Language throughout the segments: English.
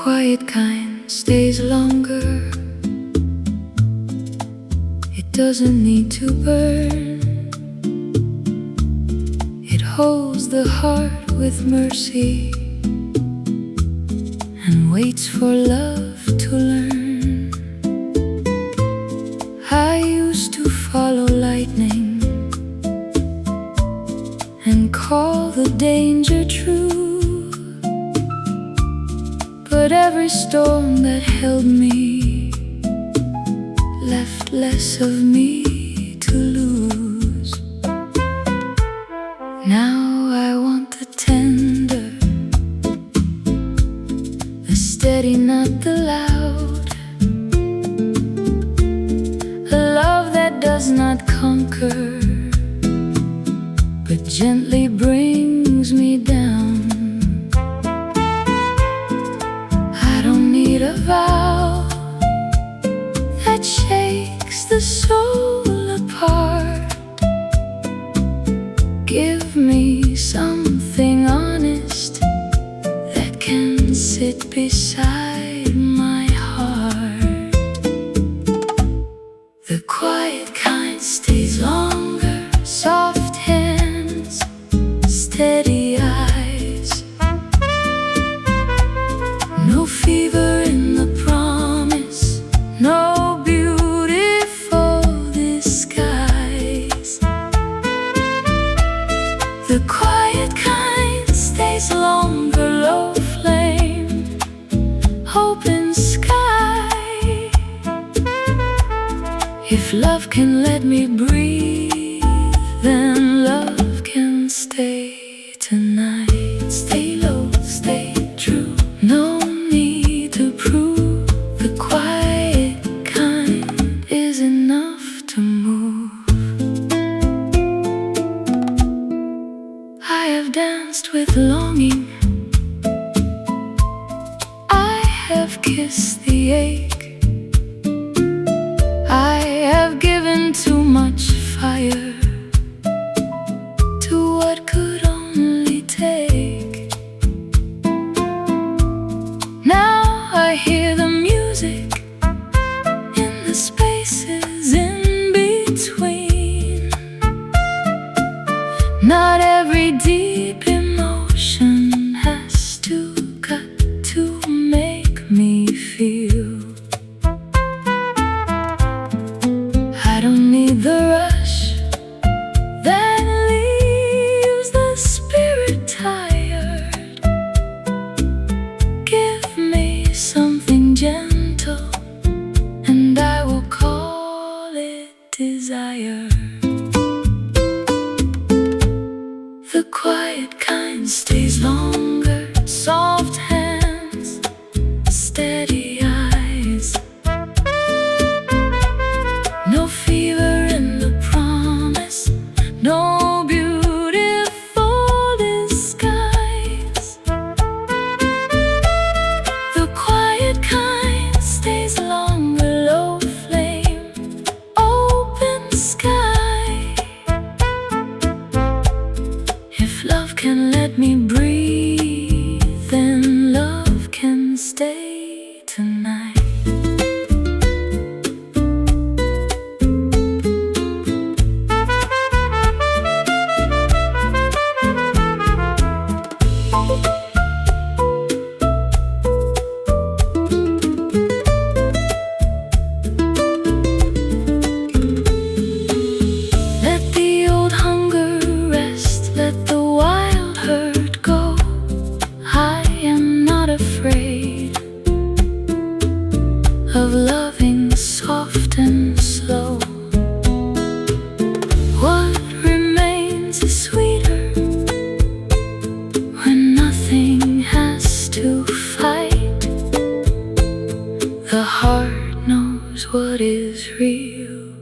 quiet kind stays longer. It doesn't need to burn. It holds the heart with mercy and waits for love to learn. I used to follow lightning and call the danger true, but every storm that held me left less of me to lose. Now I want the tender, the steady, not the loud, a love that does not conquer but gently brings me down. I don't need a vow that shakes the soul apart. Give me something honest that can sit beside my heart. The quiet kind stays longer. Soft hands, steady eyes, no fever in the promise, no beautiful disguise. The quiet kind stays longer. Low flame, open sky. If love can let me breathe, then love can stay tonight. Stay low, stay true, no need to prove. The quiet kind is enough to move. I have danced with longing, I have kissed the ache, I have given too much fire to what could only take. Now I hear the music in the spaces in between. Not every deep emotion has to cut to make me feel. I don't need the rush that leaves the spirit tired. Give me something gentle and I will call it desire. The quiet kind stays longer. Soft hands, steady eyes, no fever in the promise, no beautiful disguise. The quiet kind stays longer. Low flame, open sky. If love can let me breathe, then love can stay tonight. Let the old hunger rest, let the wild hurt go. I am not afraid of loving soft and slow. What remains is sweeter when nothing has to fight. The heart knows what is real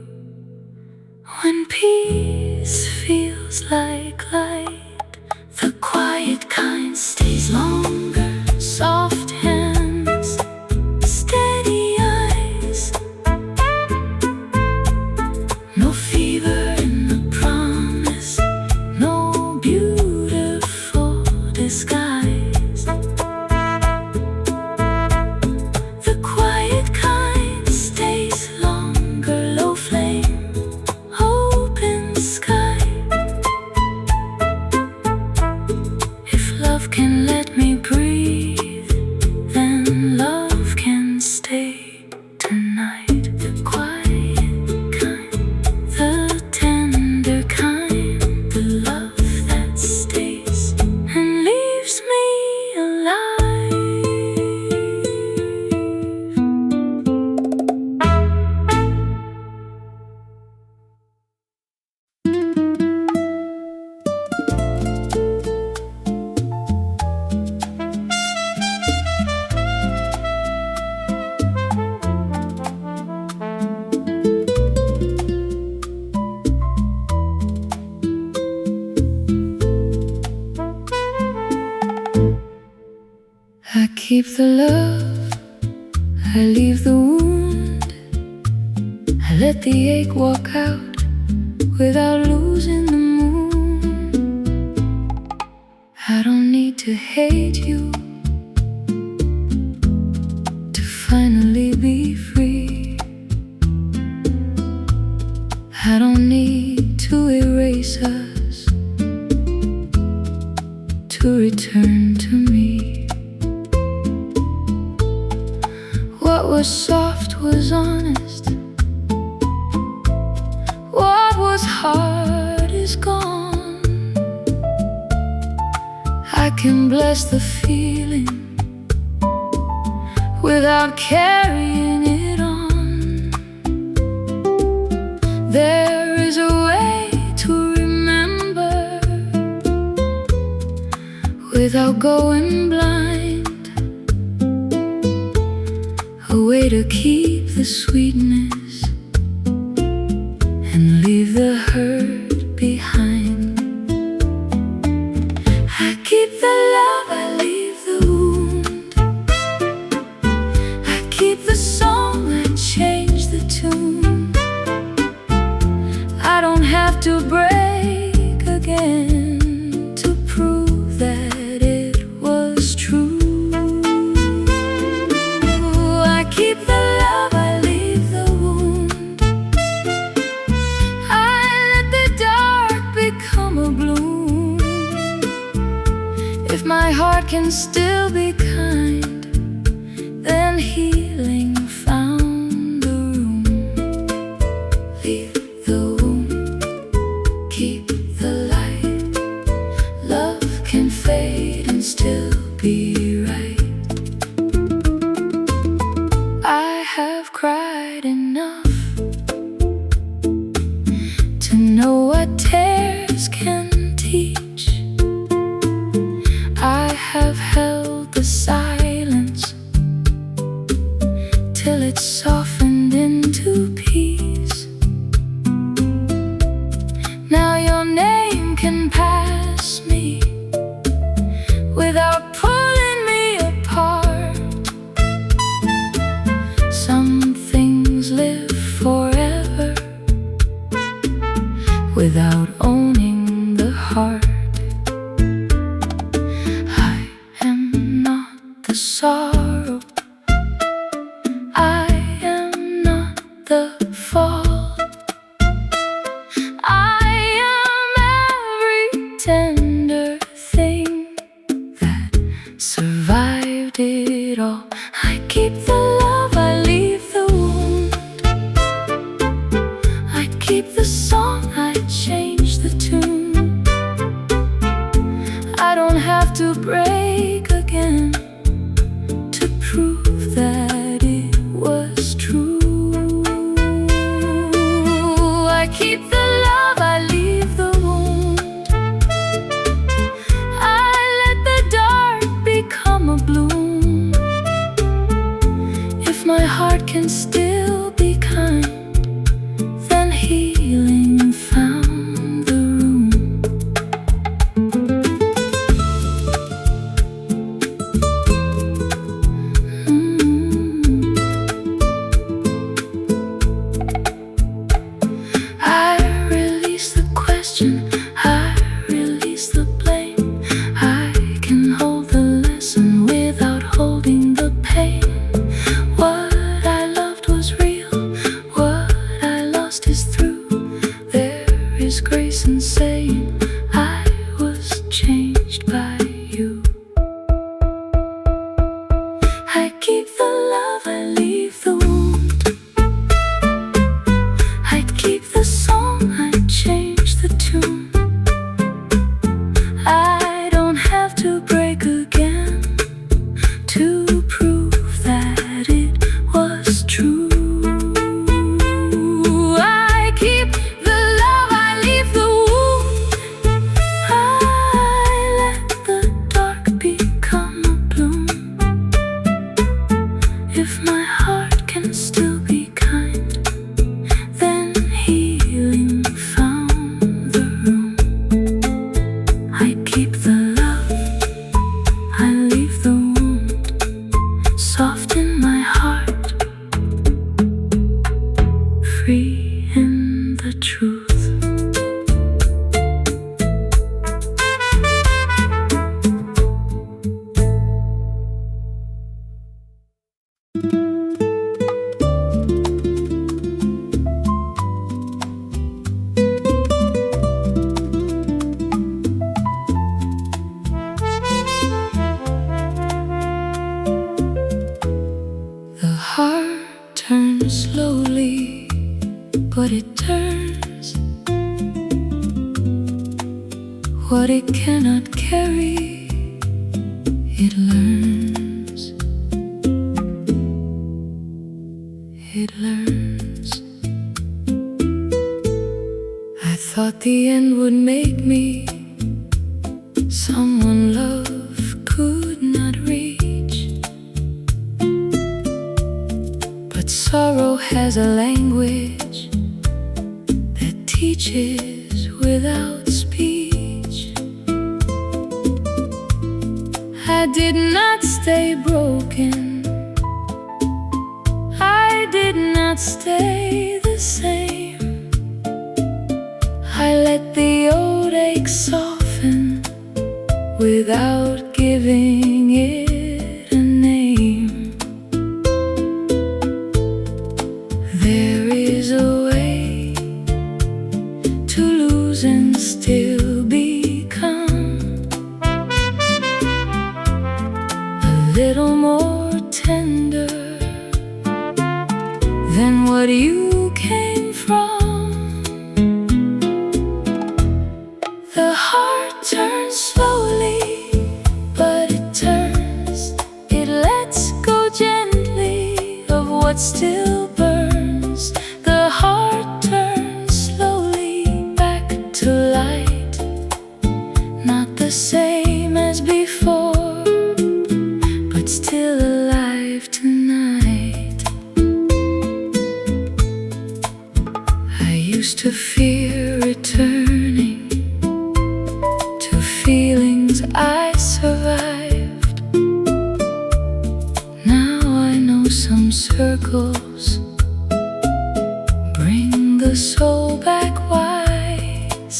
when peace feels like light. The quiet kind stays longer. Soft hands, steady eyes, no fever in the promise, no beautiful disguise. I keep the love, I leave the wound. I let the ache walk out without losing the moon. I don't need to hate you to finally be free. I don't need to erase us to return to me. What was soft was honest. What was hard is gone. I can bless the feeling without carrying it on. There is a way to remember without going blind, a way to keep the sweetness and leave the hurt behind. I keep the love, I leave the wound. I keep the song, I change the tune. I don't have to break again to prove that it was true. I keep the love, I leave the wound. I let the dark become a bloom. If my heart can still be kind, then healing found the room. Leave the wound, keep the light. Love can fade and still be right. I have cried enough to know what tears can teach. I have held the silence till it softened into peace. Now your name can pass me without pulling me apart. Some things live forever without owning the heart. I am not the sorrow, I am not the fall. I am every tender thing that survived it all. I keep the love, I leave the wound. I keep the song, I change the tune. I don't have to break again to prove that it was true. I keep the love, I leave the wound. I let the dark become a bloom. If my heart can still be kind, then healing found the room. I release the question, I release the blame. I can hold the lesson without holding the pain. What I loved was real, what I lost is through. There is grace in saying I was changed by you. I keep the love, I leave the wound. I keep the song, I change the tune. I don't have to break again to prove that it was true. I keep the love, I leave the wound. I let the dark become a bloom. If my but it turns what it cannot carry, it learns. It learns. I thought the end would make me someone love could not reach, but sorrow has a language that teaches without speech. I did not stay broken, I did not stay the same. I let the old ache soften without giving it a name. There is a way to lose and still become a little more tender than what you came from. The heart turns slowly, but it turns. It lets go gently of what still burns. The heart turns slowly back to light, not the same as before, but still alive tonight. I used to fear returning to feelings I survived. Now I know some circles bring the soul back wise.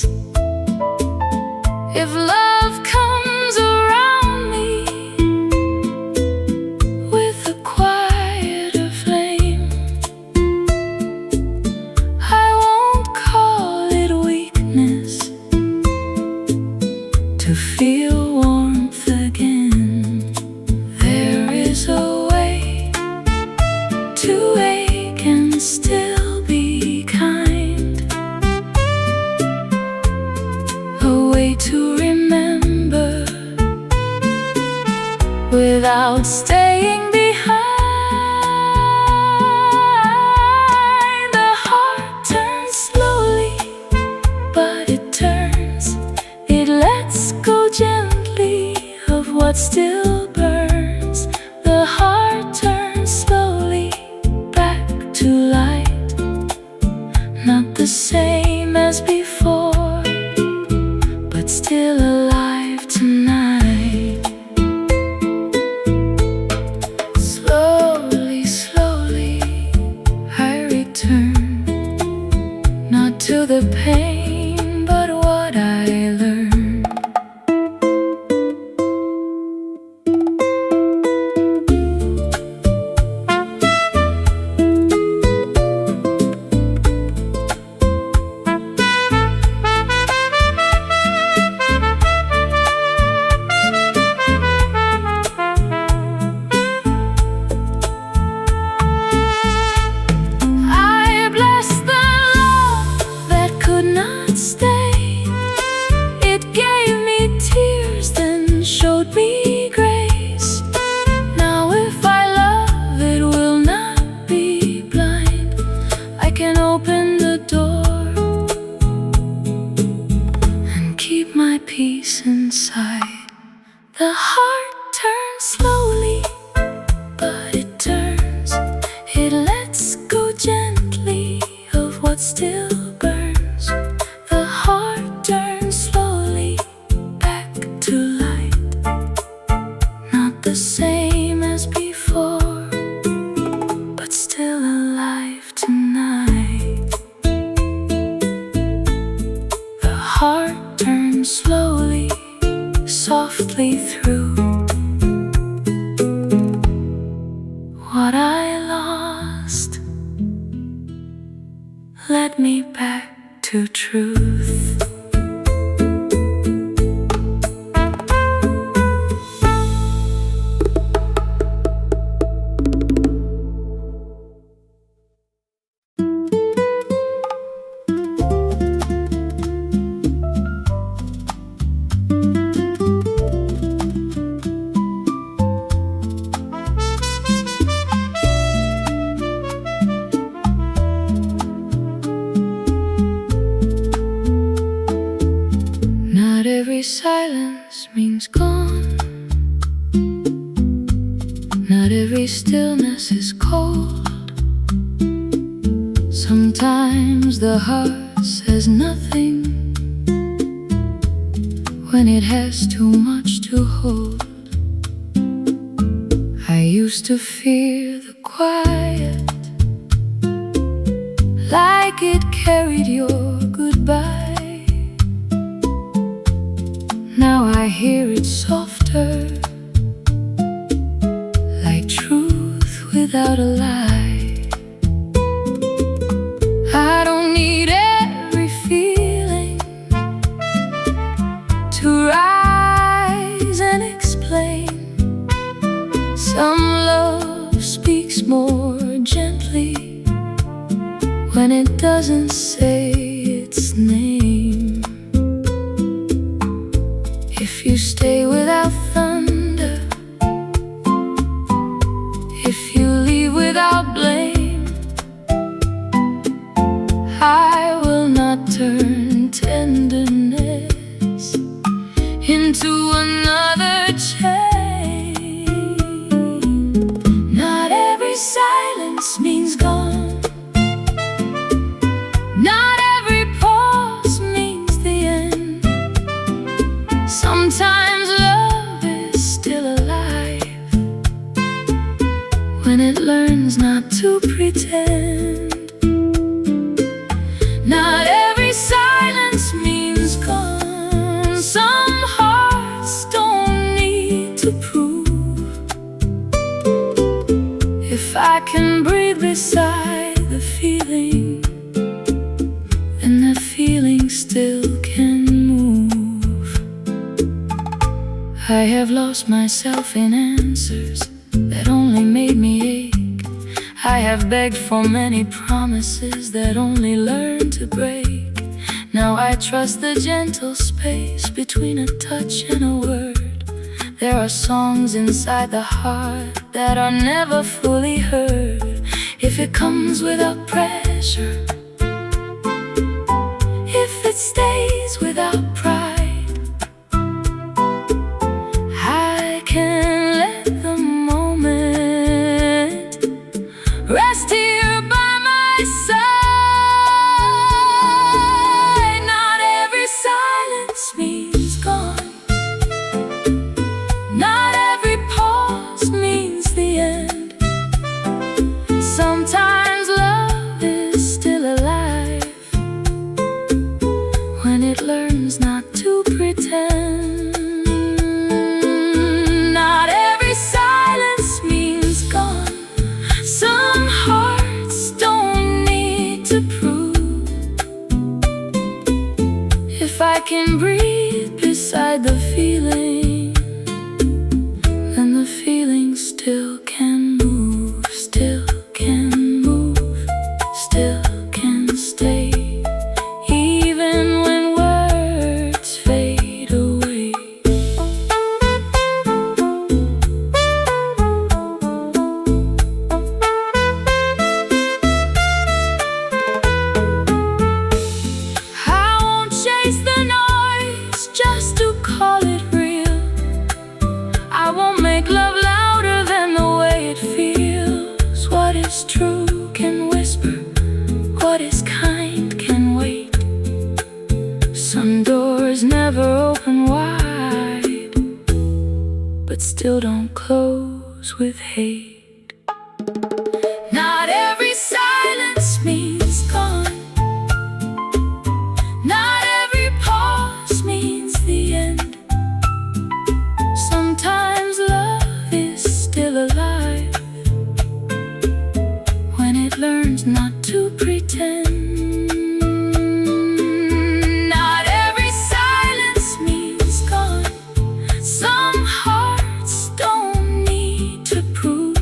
If love comes around me with a quieter flame, I won't call it weakness to feel warmth again. There is a way to ache and still be kind, a way to remember without staying behind. The heart turns slowly, but it turns. It lets go gently of what still burns. The heart turns slowly back to light, not the same as before, but still alive tonight. Slowly, slowly I return, not to the pain, but what I learned. Not every stillness is cold. Sometimes the heart says nothing when it has too much to hold. I used to fear the quiet, like it carried your goodbye. Now I hear it softer, like truth without a lie. I don't need every feeling to rise and explain. Some love speaks more gently when it doesn't say its name. If you stay without thunder, if you leave without blame, I will not turn tenderness into another chain. Not every silence means gone. Not every pause means the end. Sometimes love is still alive when it learns not to pretend. Not every silence means gone. Some hearts don't need to prove. If I can breathe beside the feeling, then the feeling still can move. I have lost myself in answers that only made me ache. I have begged for many promises that only learn to break. Now I trust the gentle space between a touch and a word. There are songs inside the heart that are never fully heard. If it comes without pressure, if it stays without pride, I can let the moment rest here by my side. Not every silence means gone. Not every pause means the end. Sometimes love is still alive when it learns not to pretend. Not every silence means gone. Some hearts don't need to prove. If I can breathe beside the feeling, then the feeling still can move, still can move, still can stay, even when words fade away. I won't chase the noise just to call it real. I won't make love louder than the way it feels. What is true can whisper, what is kind can wait. Some doors never open wide, but still don't close with hate. Not every silence means gone. Not every pause means the end. Sometimes love is still alive when it learns not to pretend. Not every silence means gone. Some hearts don't need to prove.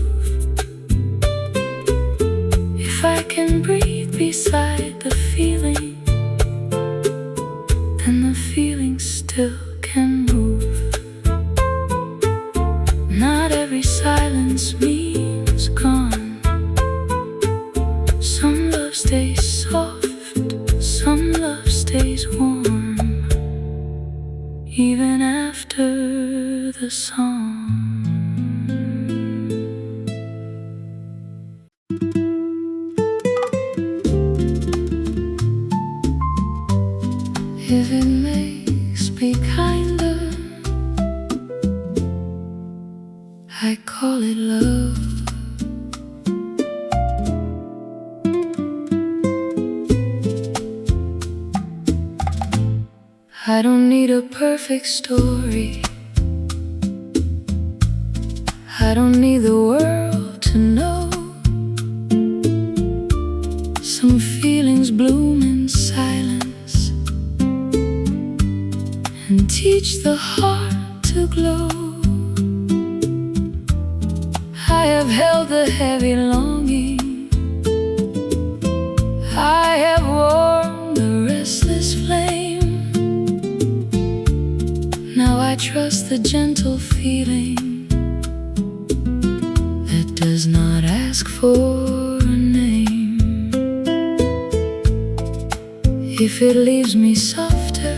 If I can breathe beside the feeling, then the feeling still can move. Not every silence means gone. Some love stays soft, some love stays warm, even after the song. love. I don't need a perfect story. I don't need the world to know. Some feelings bloom in silence and teach the heart to glow. I have held the heavy longing, I have warmed the restless flame. Now I trust the gentle feeling that does not ask for a name. If it leaves me softer,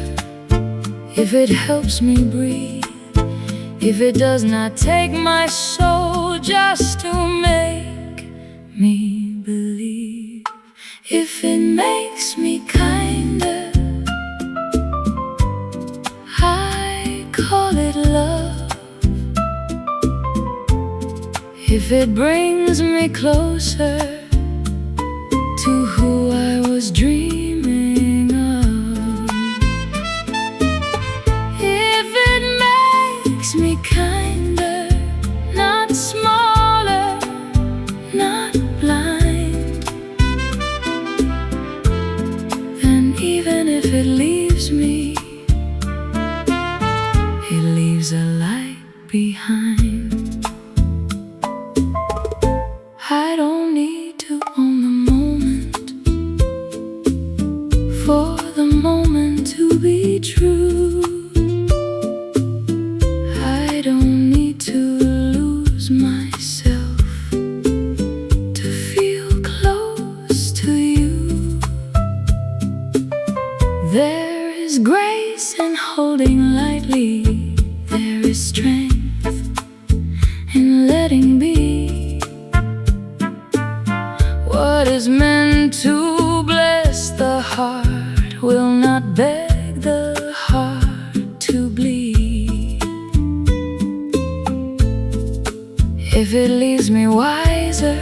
if it helps me breathe, if it does not take my soul just to make me believe, if it makes me kinder, I call it love. If it brings me closer to who I was dreaming of, if it makes me kinder, not smaller, not blind, then even if it leaves me, it leaves a light behind. I don't need to own the moment for the moment to be true. I don't need to lose myself to feel close to you. There is grace in holding lightly, there is strength in letting be. What is meant to bless the heart will not beg the heart to bleed. If it leaves me wiser,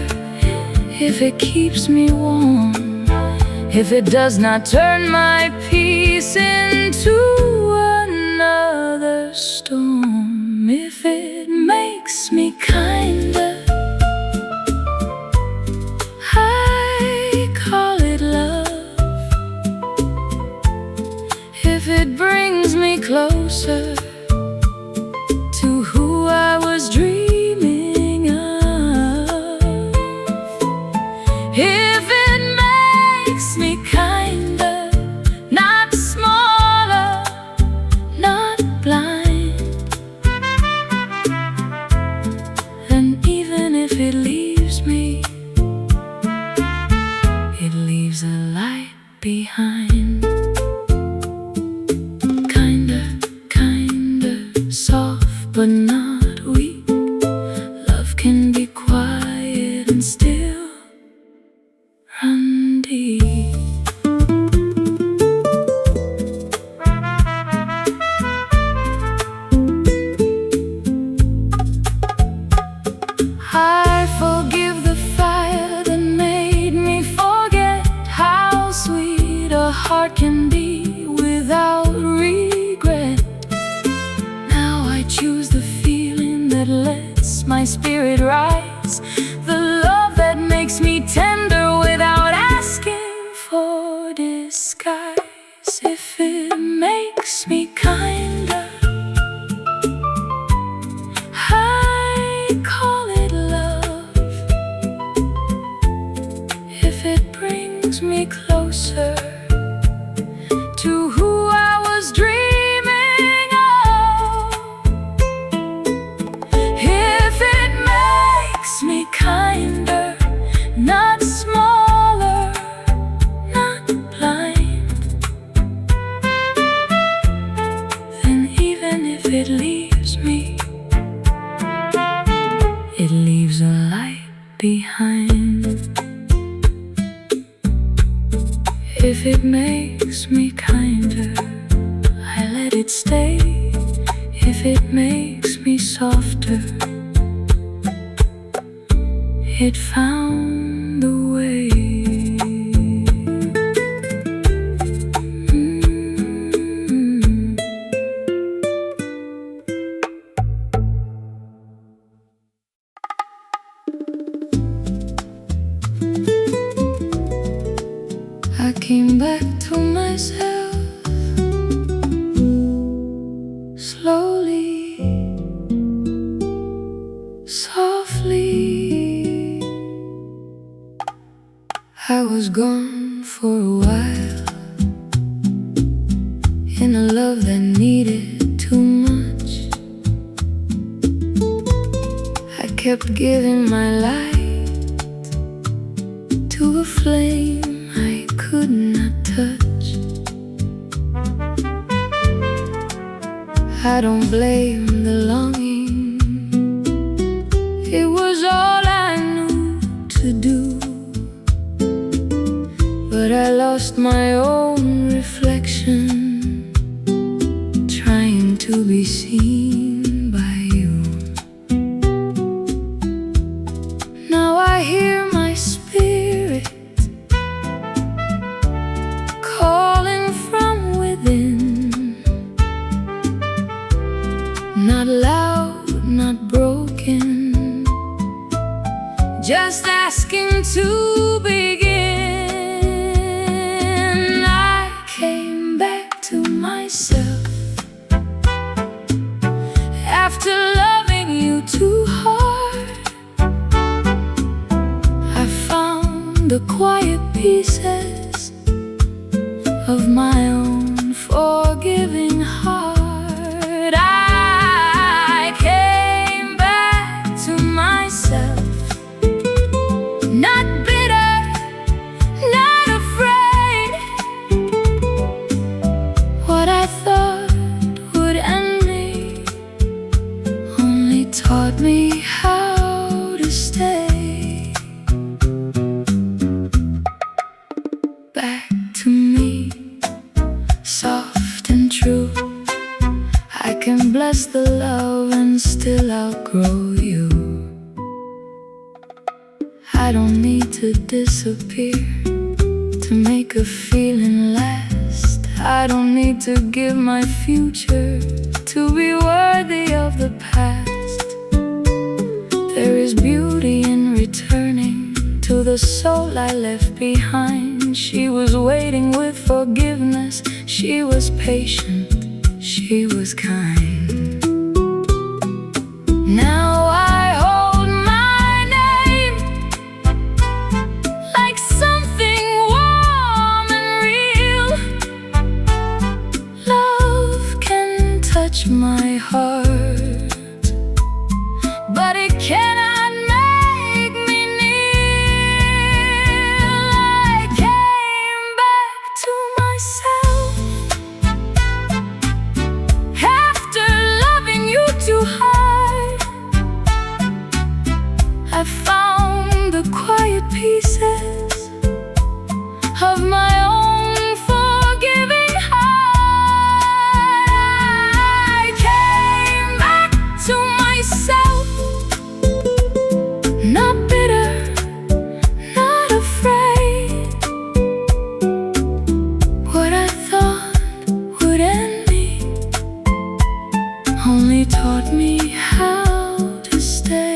if it keeps me warm, if it does not turn my peace into another storm, if it makes me kinder, if it brings me closer to who I was dreaming of, if it makes me kinder, not smaller, not blind, then even if it leaves me, it leaves a light behind. But not weak. Love can be quiet and still run deep. I forgive the fire that made me forget how sweet a heart can be without regret. Choose the feeling that lets my spirit rise, the love that makes me tender without asking for disguise. If it makes me kinder, I call it love. If it brings me closer to who I was dreaming, me kinder, not smaller, not blind, then even if it leaves me, it leaves a light behind. If it makes me kinder, I let it stay. If it makes me softer, it found a way. I came back to myself slowly, softly. I was gone for a while in a love that needed too much. I kept giving my light to a flame I could not touch. I don't blame the longing, it was all I knew to do. But I lost my own reflection, trying to be seen by you. Now I hear my spirit calling from within, not loud, not broken, just asking to begin. I came back to myself after loving you too hard. I found the quiet pieces of my own forgiving heart. I came back to myself, not bitter, not afraid. What I thought would end me only taught me how to stay. Back to me, soft and true. I can bless the love and still outgrow you. I don't need to disappear to make a feeling last. I don't need to give my future to be worthy of the past. There is beauty in returning to the soul I left behind. She was waiting with forgiveness, she was patient, she was kind. Now I hold my name like something warm and real. Love can touch my heart, but it cannot make me kneel. I came back to myself after loving you too hard. I found the quiet pieces of my own forgiving heart. I came back to myself, not bitter, not afraid. What I thought would end me only taught me how to stay.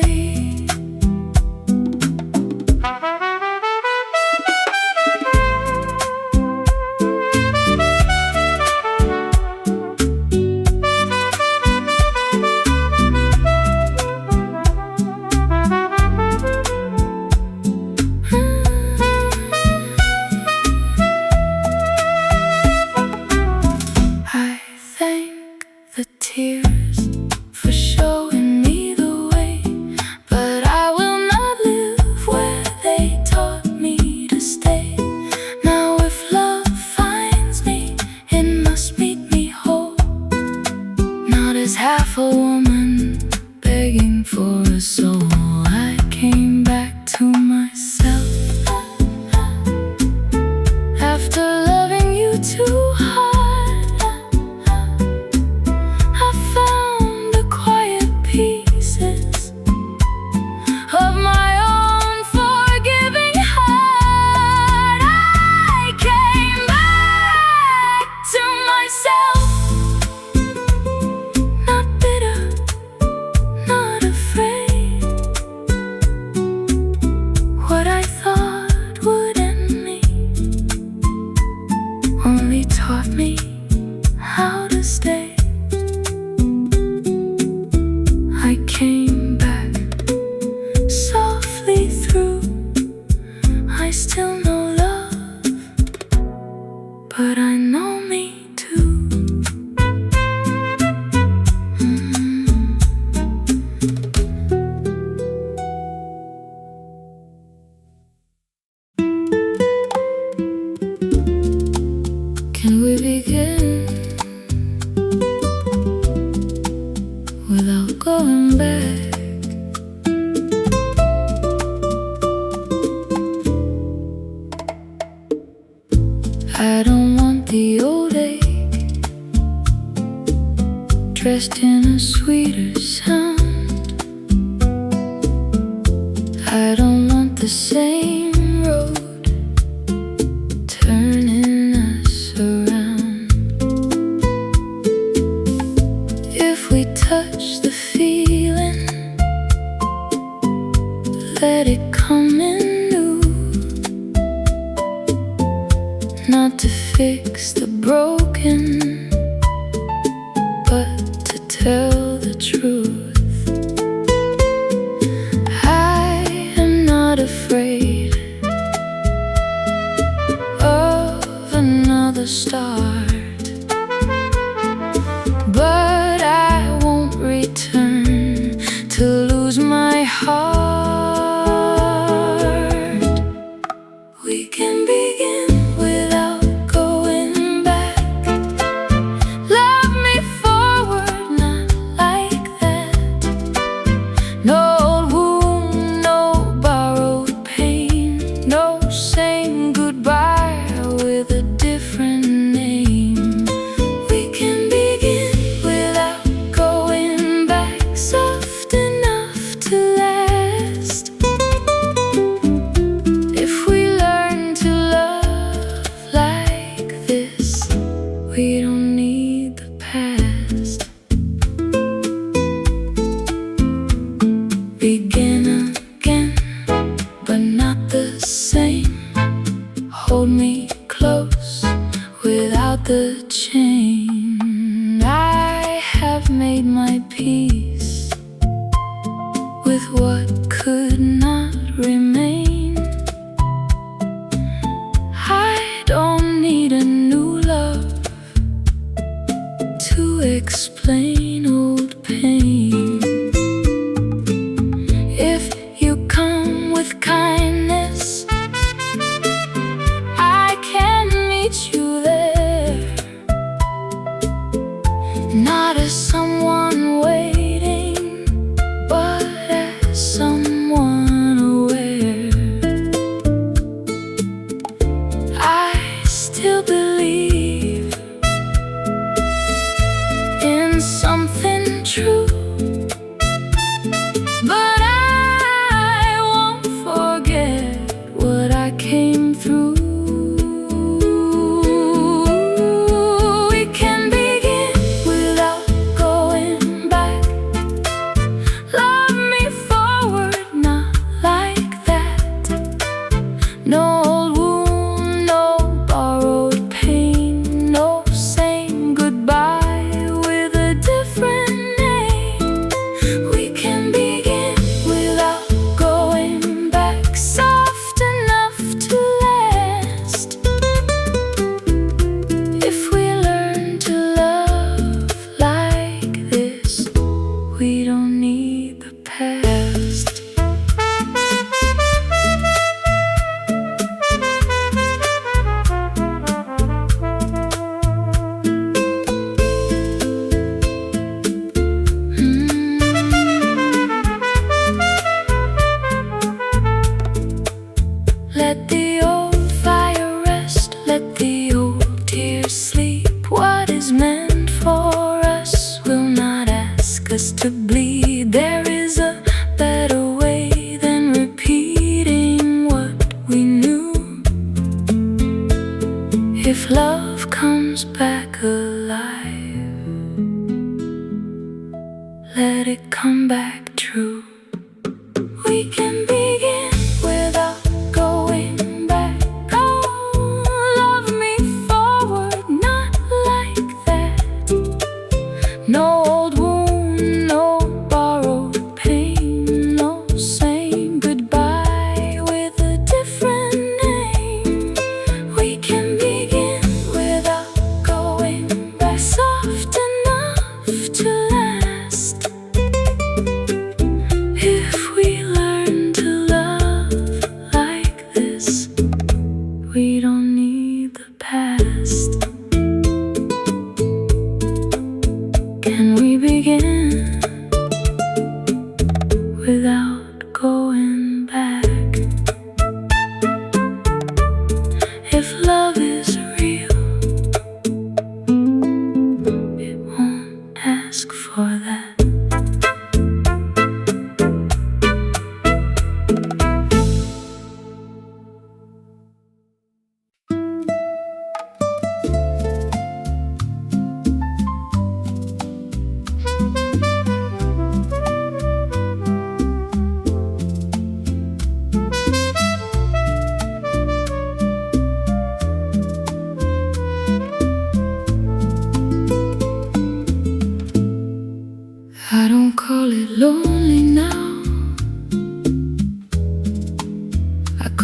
dressed in a sweeter sound. I don't want the same road turning us around. If we touch the feeling, let it come in new, not to fix the broken, but to tell the truth. I am not afraid of another start, but I won't return to lose my heart. We can begin without going back. Love me forward, not like that. No old wound, no borrowed pain, no saying goodbye with a different name. We can begin without going back, soft enough to last. If we learn to love like this, we don't need the past. Begin again, but not the same. Hold me close without the chain. I have made my peace with what could not remain. I don't need a new love to explain old pain. If you come with kindness, I can meet you there, not as someone waiting, but as someone aware. I still believe in something true, but I won't forget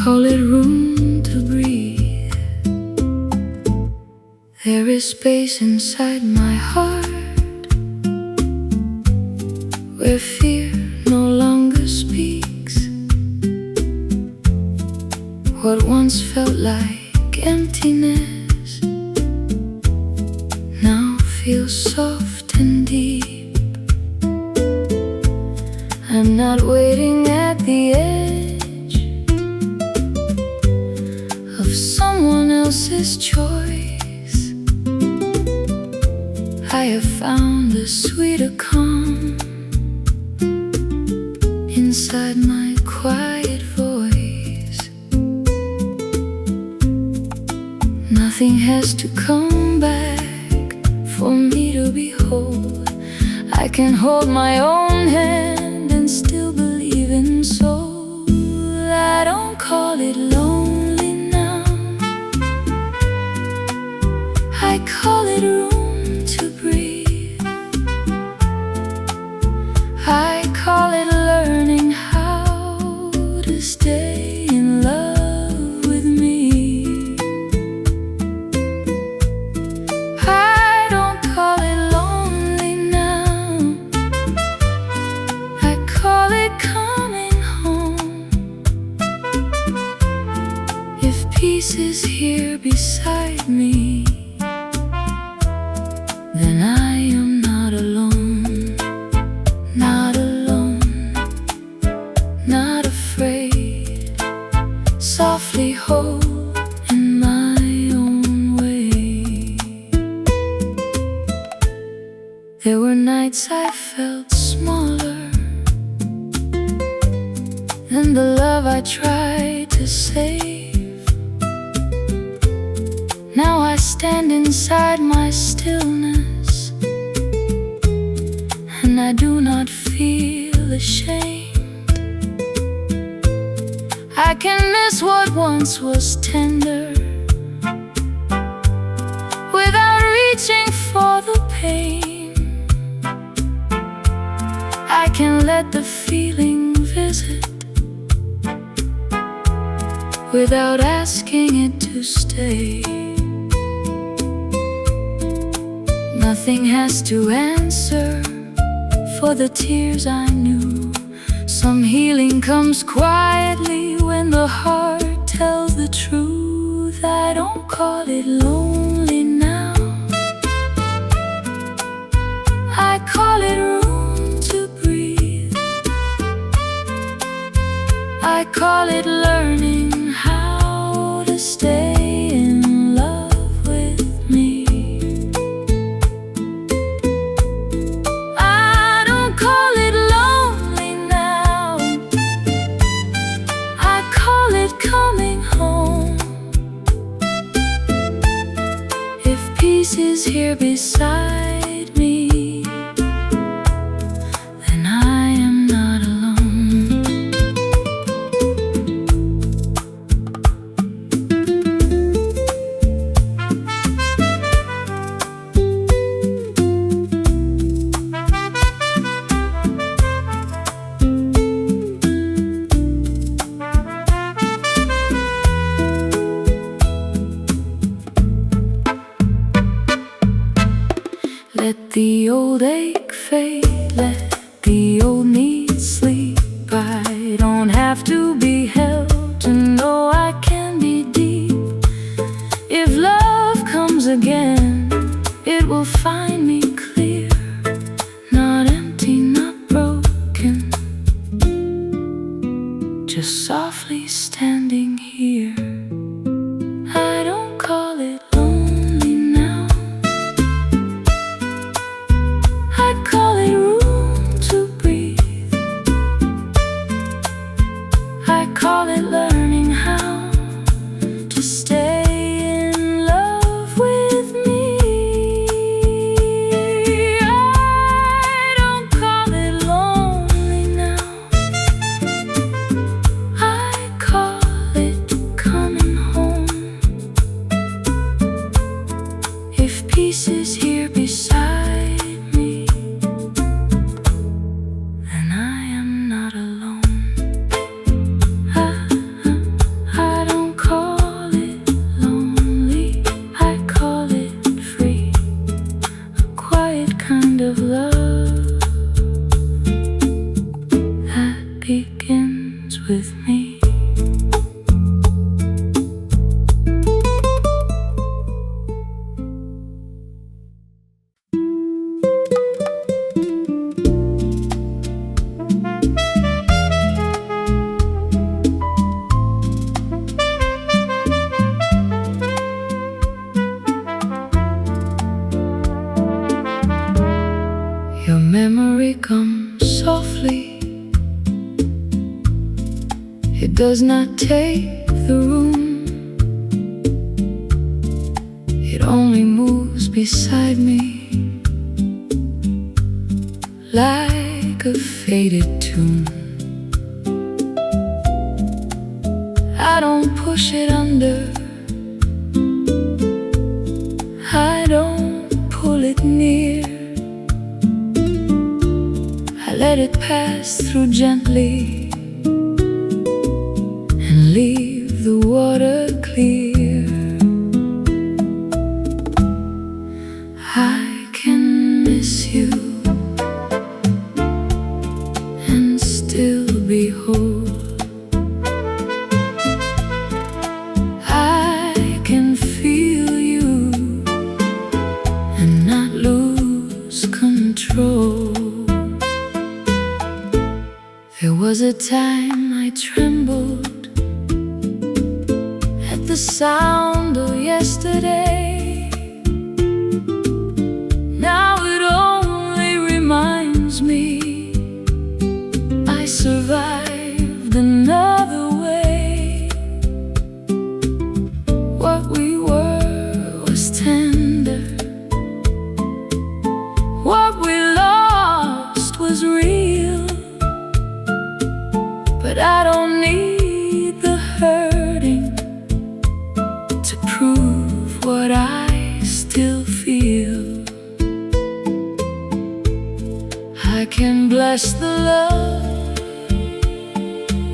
call it room to breathe. There is space inside my heart where fear no longer speaks. What once felt like emptiness now feels soft and deep. I'm not waiting at the edge of someone else's choice. I have found a sweeter calm inside my quiet voice. Nothing has to come back for me to behold. I can hold my own hand and still believe in soul. I don't call it lonely now, I call it room to breathe. I call it learning how to stay in love with me. I don't call it lonely now, I call it coming home. If peace is here beside me, then I am not alone. Not alone, not afraid. Softly hold in my own way. There were nights I felt smaller than the love I tried to save. Now I stand inside my stillness, and I do not feel ashamed. I can miss what once was tender without reaching for the pain. I can let the feeling visit without asking it to stay. Nothing has to answer for the tears I knew. Some healing comes quietly when the heart tells the truth. I don't call it lonely now, I call it room to breathe. I call it learning how to stay in love with me. I don't call it lonely now, I call it coming home. If peace is here beside me, then I am not alone. Let the old ache fade, let the old need sleep. I don't have to be held to know I can be deep. If love comes again, it will find me clear, not empty, not broken, just softly standing here. I don't call it lonely now, I call it room to breathe. I call it learning how to stay in love with me. I don't call it lonely now, I call it coming home. If peace is here beside me, then I am not alone. does not take the room. It only moves beside me like a faded tune. I don't push it under, I don't pull it near. I let it pass through gently and leave the water clear. I can miss you and still be whole. I can feel you and not lose control. There was a time I trembled at the sound of yesterday. Now it only reminds me I survived another way. What we were was tender, what we lost was real. But I don't need the hurting to prove what I still feel. I can bless the love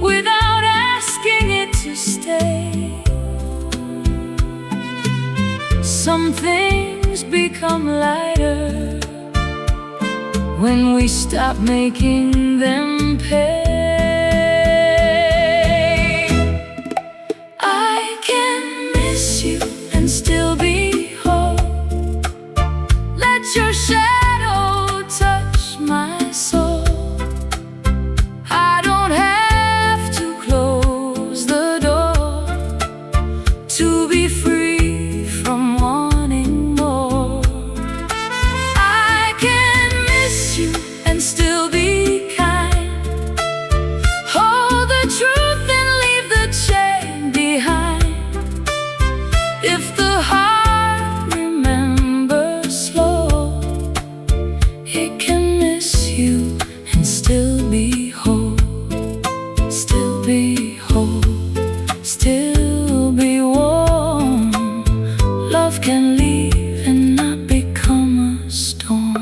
without asking it to stay. Some things become lighter when we stop making them pay. I can miss you and still be whole. Let your shadow touch my soul. I don't have to close the door to be free from wanting more. I can miss you and still be kind. Hold the truth and leave the chain behind. If the heart remembers slow, it can miss you and still be whole. Still be whole, still be warm. Love can leave and not become a storm.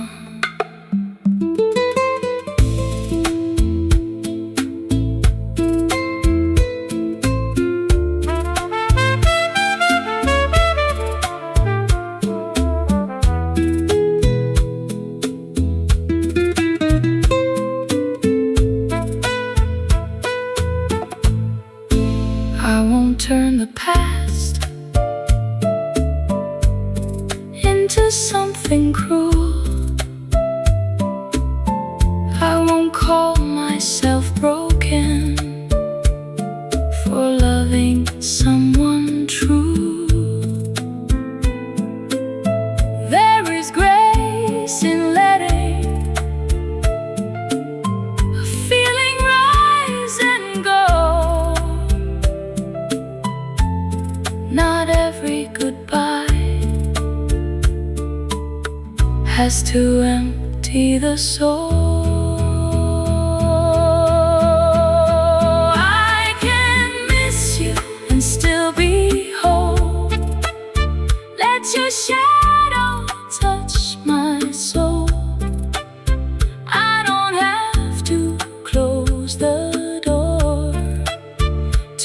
I won't turn the past into something cruel. I won't call myself broken for loving someone true. There is grace in letting a feeling rise and go. Not every goodbye has to empty the soul. I can miss you and still be whole. Let your shadow touch my soul. I don't have to close the door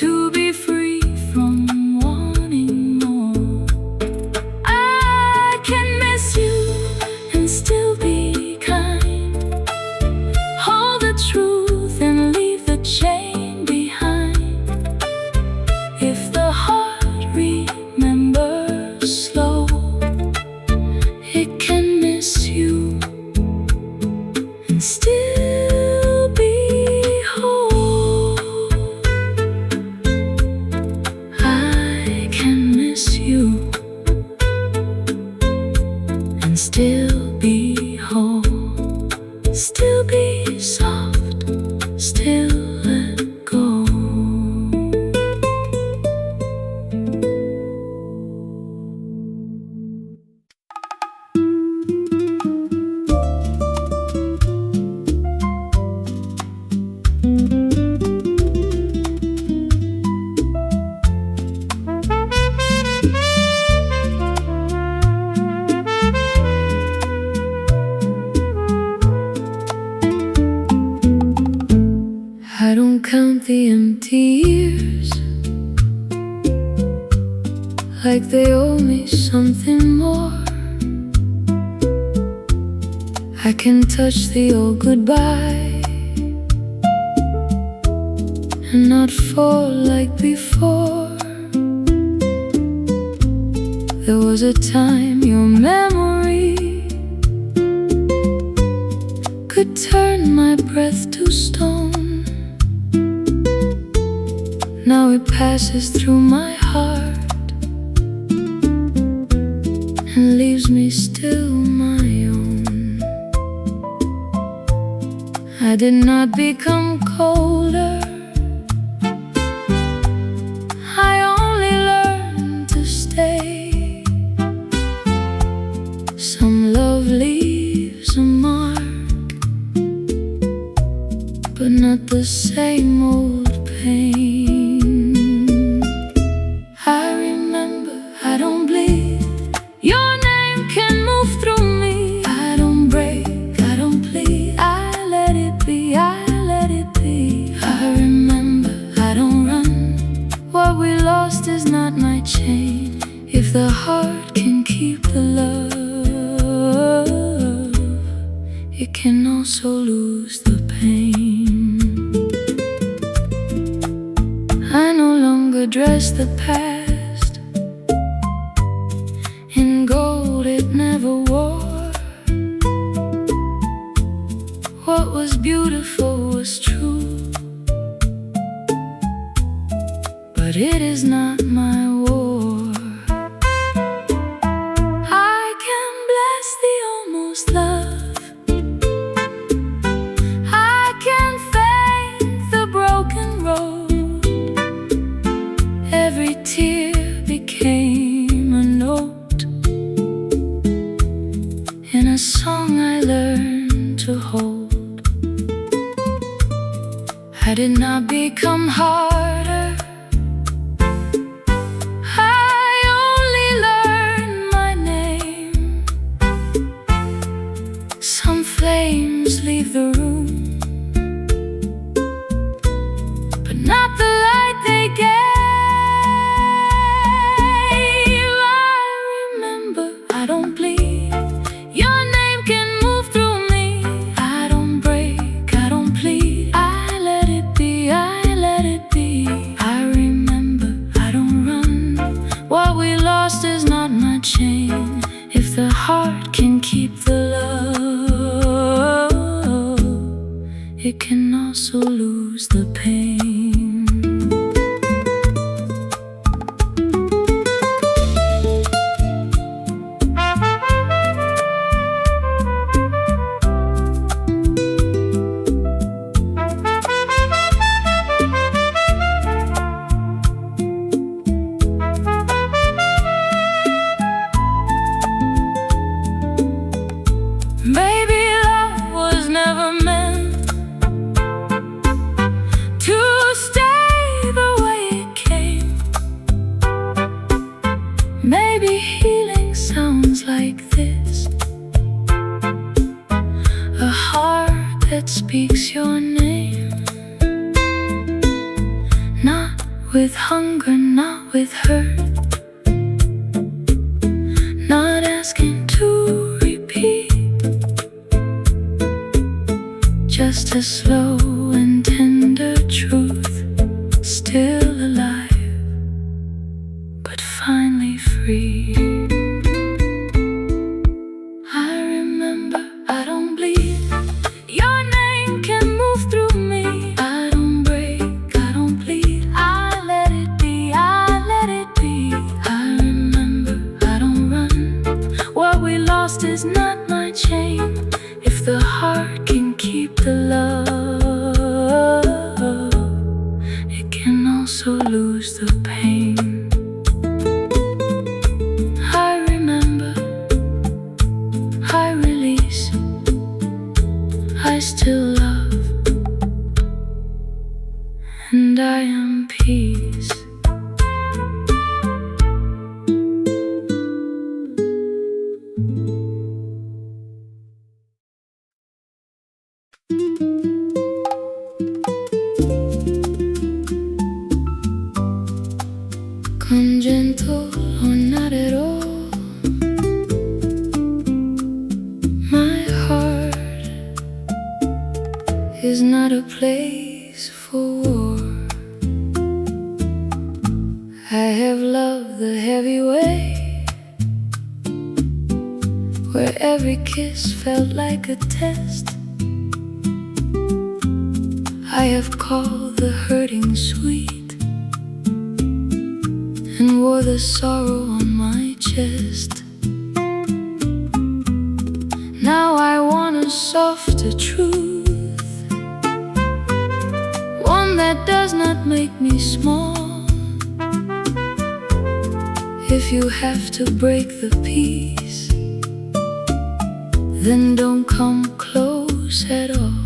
to be free from wanting more. I can miss you and still be kind. Hold the truth and leave the chain behind. If the heart remembers slow, it can miss you and still be whole. I can miss you and still be whole. Still be soft, still let go. like they owe me something more. I can touch the old goodbye and not fall like before. There was a time your memory could turn my breath to stone. Now it passes through my heart and leaves me still my own. I did not become colder, I only learned to stay. Some love leaves a mark, but not the same old pain. I remember I don't bleed, your name can move through me. I don't break, I don't plead, I let it be, I let it be. I remember I don't run, what we lost is not my chain. If the heart can keep the love, it can also lose the pain. I no longer dress the past in gold it never wore. What was beautiful was true, but it is not my war. I can bless the almost love, I can fake the broken road. Every tear became a note in a song I learned to hold. I did not become harder, I only learned my name. Some flames leave the room, but not the light they gave. I remember I don't bleed, your name can move through me. I don't break, I don't plead, I let it be, I let it be. I remember I don't run, what we lost is not my chain. If the heart can keep the love, it can also lose the pain. Maybe love was never meant to stay the way it came. Maybe healing sounds like this, a heart that speaks your name. Not with hunger, not with hurt, not asking to repeat, just a slow and tender truth, still alive, but finally free. I remember I don't bleed, your name can move through me. I don't break, I don't plead, I let it be, I let it be. I remember I don't run, what we lost is not my chain. If the heart can keep the love, it can also lose the pain. I remember, I release, I still love, and I am peace. Con gentle place for war. I have loved the heavy way, where every kiss felt like a test. I have called the hurting sweet and wore the sorrow on my chest. Now I want a softer truth, one that does not make me small. If you have to break the peace, then don't come close at all.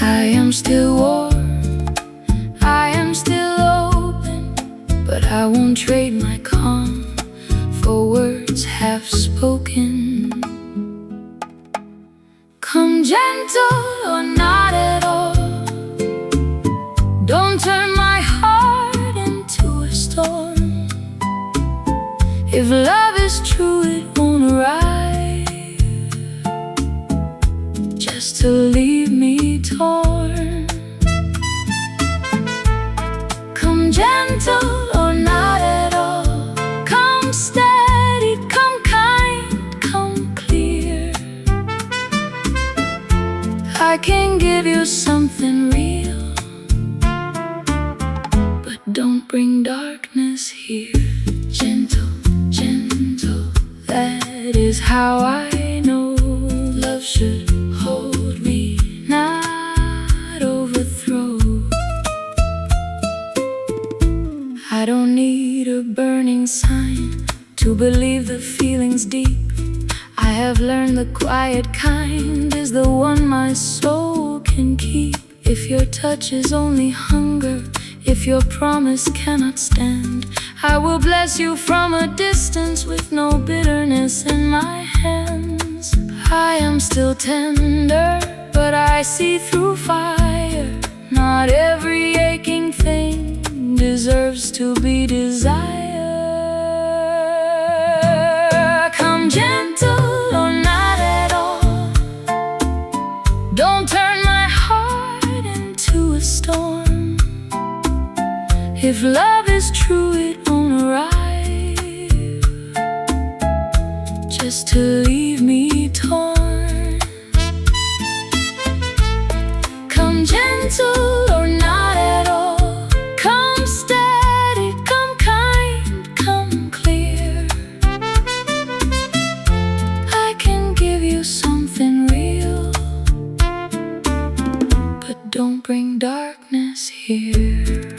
I am still warm, I am still open, but I won't trade my calm for words half spoken. Come gentle or not at all, don't turn my heart into a storm. If love is true, it won't arrive just to leave me torn. Come gentle or not at all, come steady, come kind, come clear. I can give you something real, but don't bring darkness here. Gentle, gentle, that is how I know love should hold me, not overthrow. I don't need a burning sign to believe the feeling's deep. I have learned the quiet kind is the one my soul can keep. If your touch is only hunger, if your promise cannot stand, I will bless you from a distance with no bitterness in my hands. I am still tender, but I see through fire. Not every aching thing deserves to be desired. Come gentle or not at all, don't turn my heart into a storm. If love is true, it won't arrive just to leave me torn. Come gentle or not at all, come steady, come kind, come clear. I can give you something real, but don't bring darkness here.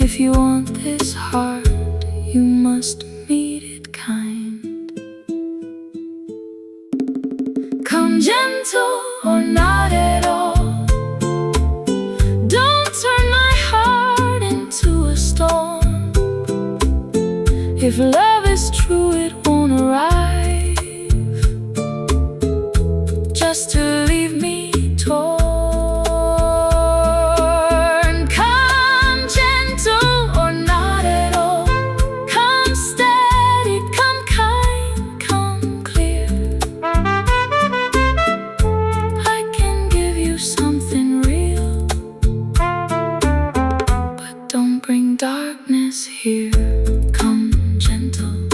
If you want this heart, you must meet it kind. Come gentle or not at all, don't turn my heart into a storm. If love is true, it won't arrive just to leave me torn. Darkness here, come gentle,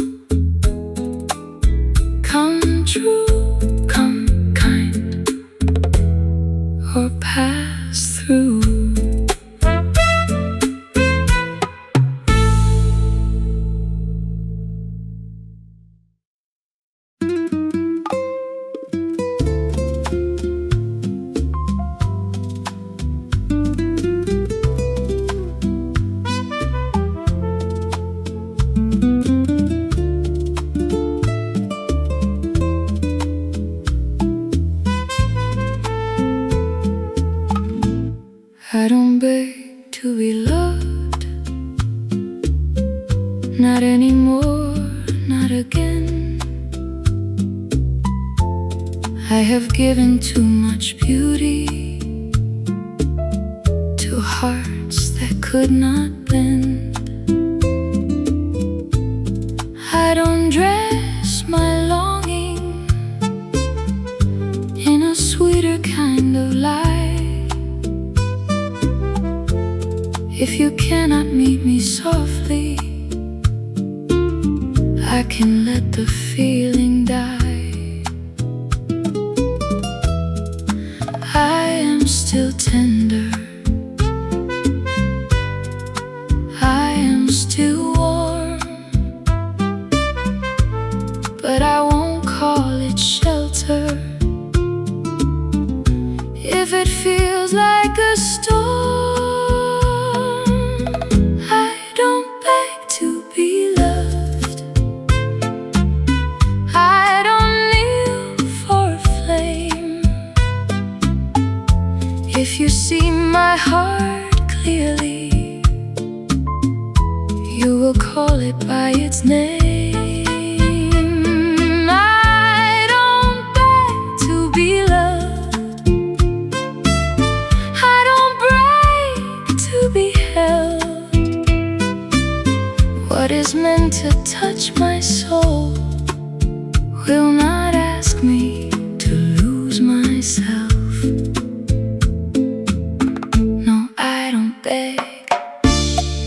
come true, come kind, or pass through. Not anymore, not again. I have given too much beauty to hearts that could not bend. I don't dress my longing in a sweeter kind of light. If you cannot meet me softly, I can let the feeling die. I am still tender, I am still warm, but I won't call it shelter. If it feels like a storm, I don't beg to be loved, I don't kneel for a flame. If you see my heart clearly, you will call it by its name. I don't beg to be loved, I don't break to be held. What is meant to touch my soul will not ask me to lose myself. No, I don't beg,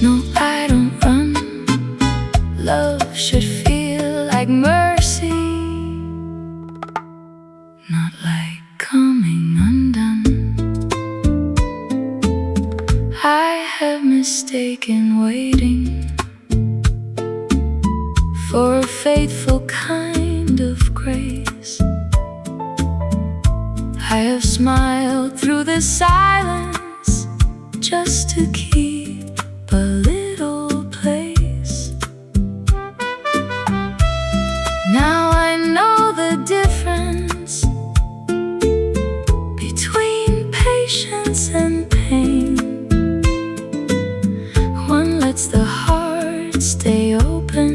no, I don't run. Love should feel like mercy, not like coming undone. I have mistaken waiting for a faithful kind of grace. I have smiled through the silence just to keep a little place. Now I know the difference between patience and pain. One lets the heart stay open,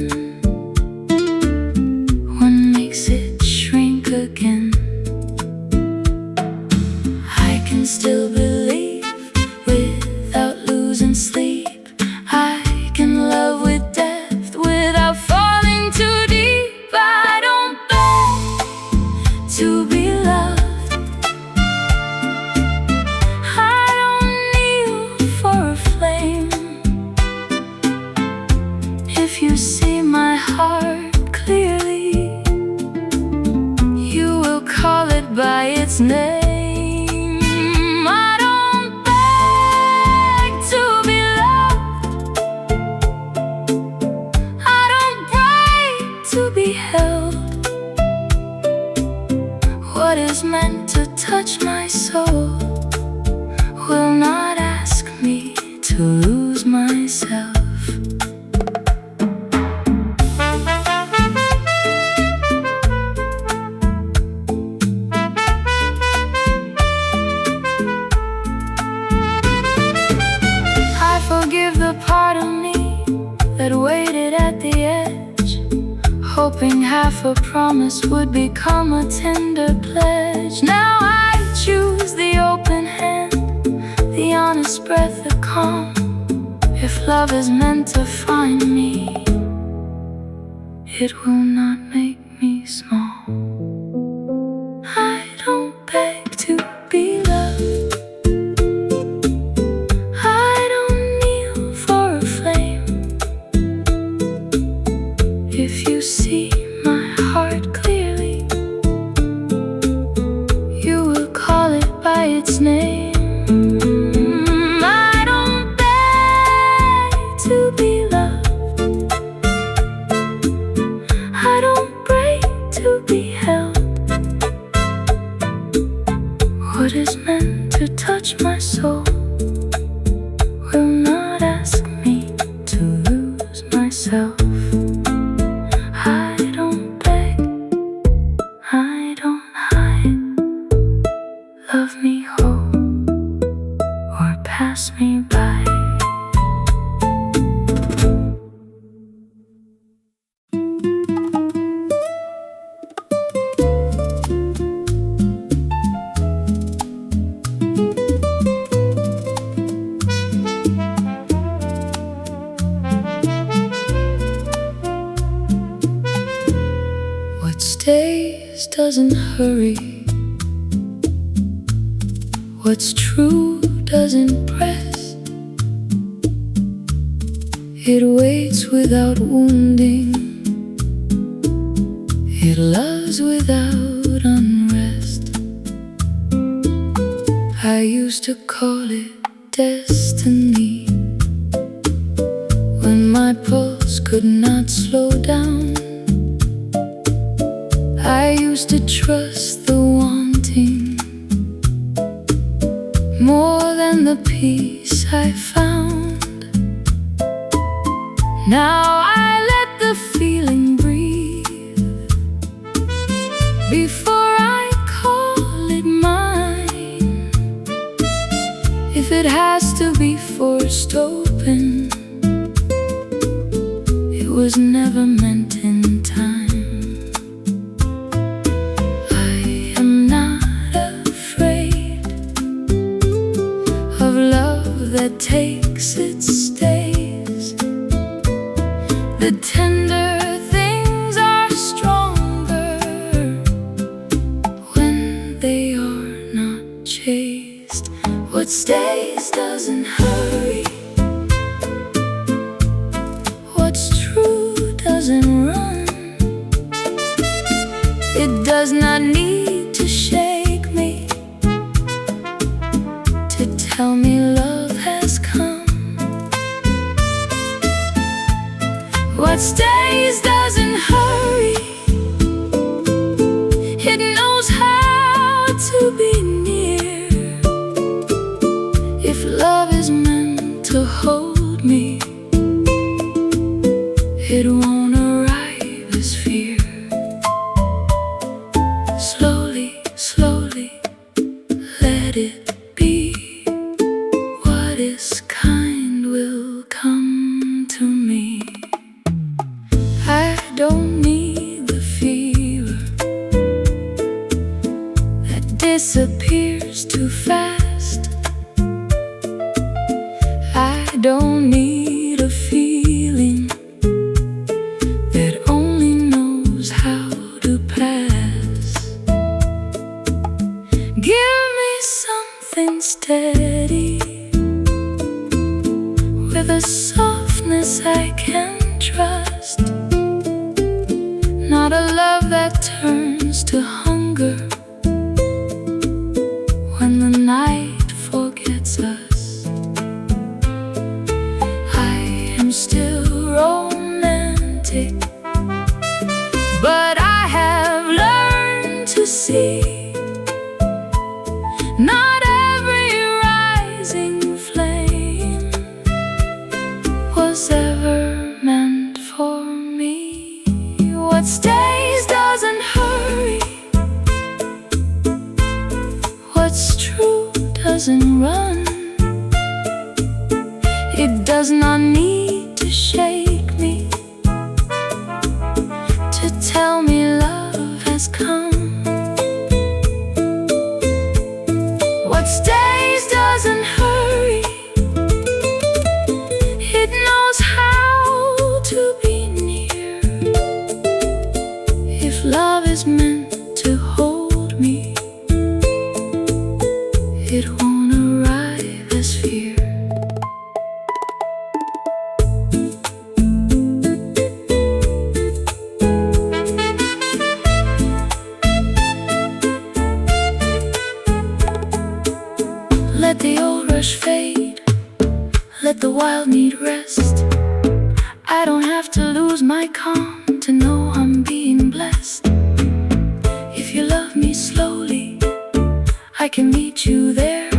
one makes it shrink again. I can still believe without losing sleep. I can love with depth without falling too deep. I don't beg to be loved, I don't kneel for a flame. If you see my heart clearly, you will call it by its name. I don't beg to be loved, I don't break to be held. What is meant to touch my soul will not ask me to lose myself. I forgive the part of me that waited at the edge, hoping half a promise would become a tender pledge. Now I choose the open hand, the honest breath, the calm. If love is meant to find me, it will not make me small. I don't beg to be loved, I don't kneel for a flame. If you see my heart clearly, you will call it by its name. I don't beg to be loved, I don't break to be held. What is meant to touch my soul will not ask me to lose myself. I don't beg, I don't hide. Love me whole or pass me by. doesn't hurry. What's true doesn't press. It waits without wounding. It loves without unrest. I used to call it destiny, when my pulse could not slow down. I used to trust the wanting more than the peace I found. Now I let the feeling breathe before I call it mine. If it has to be forced open, it was never meant in time. I am not afraid of love that takes its stays. The tender things are stronger when they are not chased. What stays doesn't hurry. What's true doesn't run. It does not need to shake me to tell me love has come. What stays doesn't hurry. It knows how to be near. If love is meant to hold me, it won't arrive as fear. Slowly, slowly, let it be. What is kind will come to me. I don't need the fever that disappears too fast. I don't need a feeling that only knows how to pass. Give me something steady with a softness I can trust. Not a love that turns to hunger when the night forgets us. I am still romantic, but I have learned to see not every rising flame was ever meant for me. What stays doesn't hurry. What's true doesn't run. It does not need to shake me to tell me love has come. What stays doesn't hurry. It knows how to be near. If love is meant to hold me, it won't arrive as fear. Let the old rush fade, let the wild need rest. I don't have to lose my calm to know I'm being blessed. If you love me slowly, I can meet you there,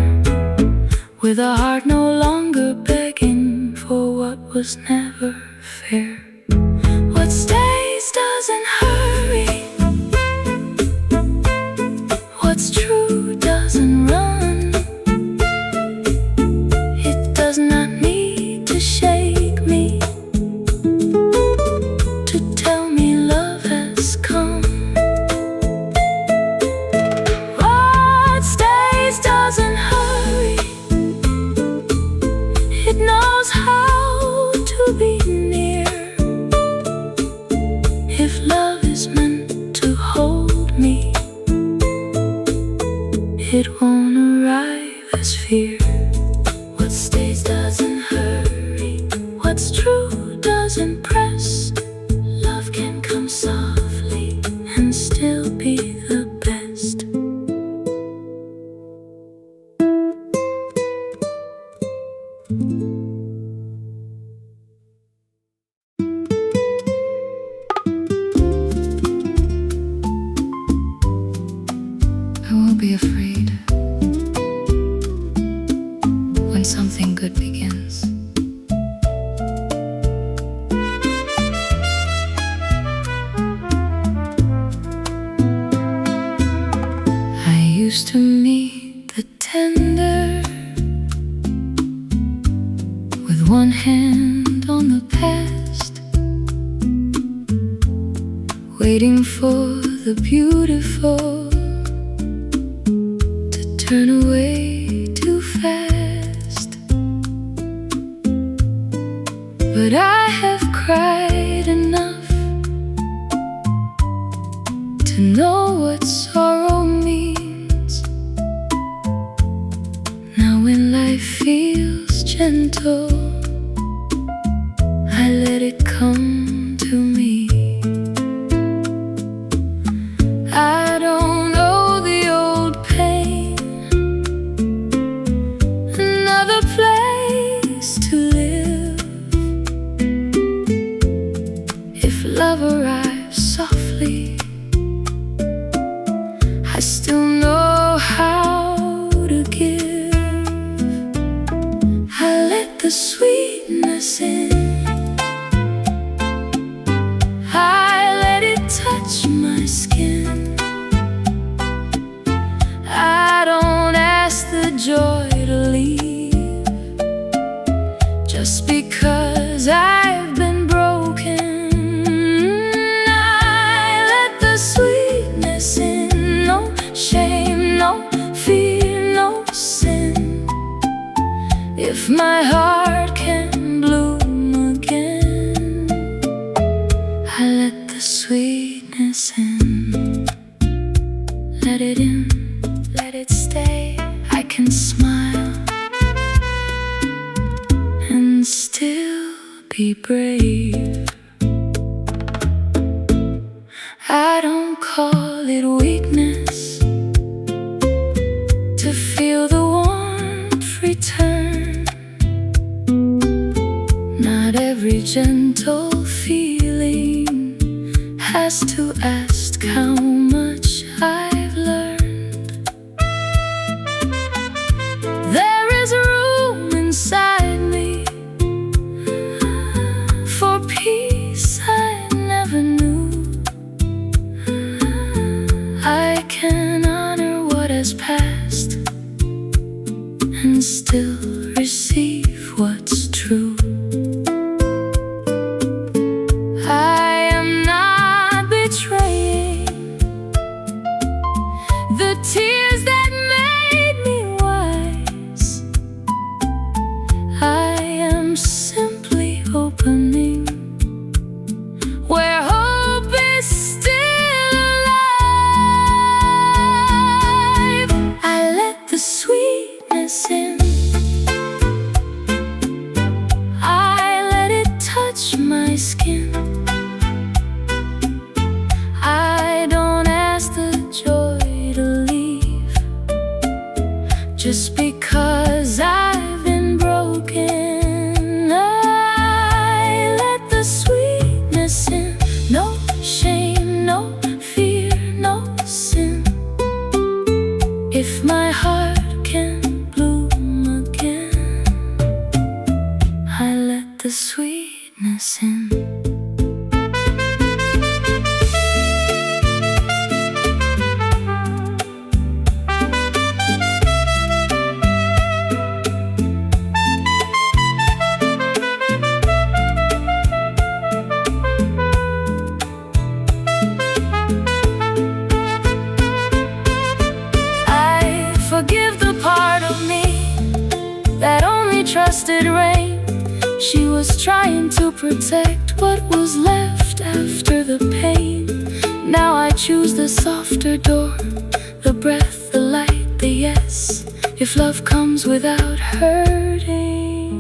with a heart no longer begging for what was never fair. What stays doesn't hurry. What's true doesn't run. It does not need to shake me to tell me love has come. What stays doesn't hurry. It knows how to be near. was impressed. Love can come softly and still be the best. I won't be afraid when something good begins. I used to meet the tender with one hand on the past, waiting for the beautiful to turn away too fast. But I have cried enough to know what sorrow means. Now when life feels gentle, I let it come to me. I don't know the old pain, another place to live. If love arrives softly, I still know how to give. I let the sweetness in, I let it touch my skin. I don't ask the joy to leave just because I've been broken. I let the sweetness in, no shame, no fear, no sin. If my heart can bloom again, I let the sweetness in. Let it in, let it stay. I can smile and still be brave. I don't call it weakness to feel the warmth return. Not every gentle feeling has to ask how much I've learned. There is room inside me for peace I never knew. I can honor what has passed and still receive what's true. I am not betraying the tears that made me wise. I am simply opening where hope is still alive. I let the sweetness in, I let it touch my skin. I don't ask the joy to leave just because I've been broken. I let the sweetness in, no shame, no fear, no sin. If my heart can bloom again, I let the sweetness in. I forgive the part of me that only trusted rain. She was trying to protect what was left after the pain. Now I choose the softer door, the breath, the light, the yes. If love comes without hurting,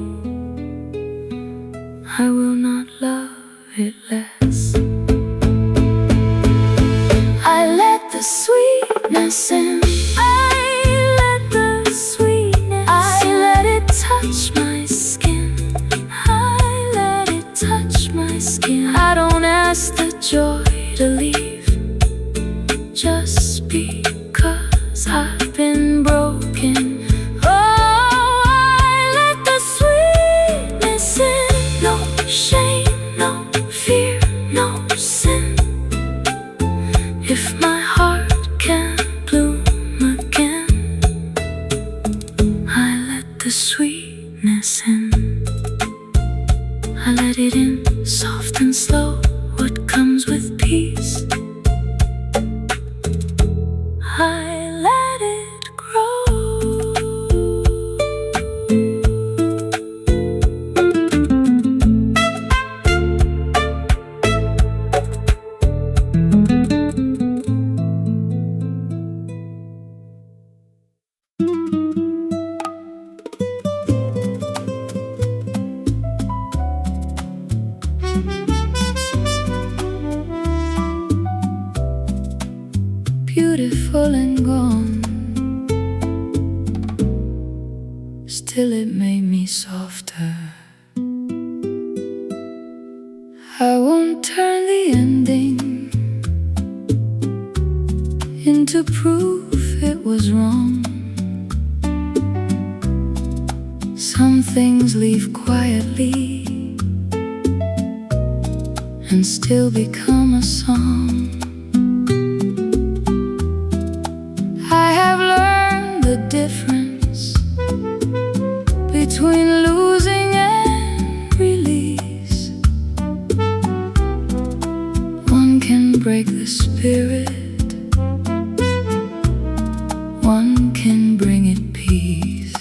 I will not love. it less. I let the sweetness in. I let the sweetness in. I let it touch my skin. I let it touch my skin. I don't ask the joy to leave just because I've been broken. Oh, I let the sweetness in. No shame, no fear, no sin. If my heart can bloom again, I let the sweetness in. I let it in, soft and slow, what comes with peace. I let it grow. Beautiful and gone, still it made me softer. I won't turn the ending into proof it was wrong. Some things leave quietly and still become a song. I have learned the difference between losing and release. One can break the spirit, one can bring it peace.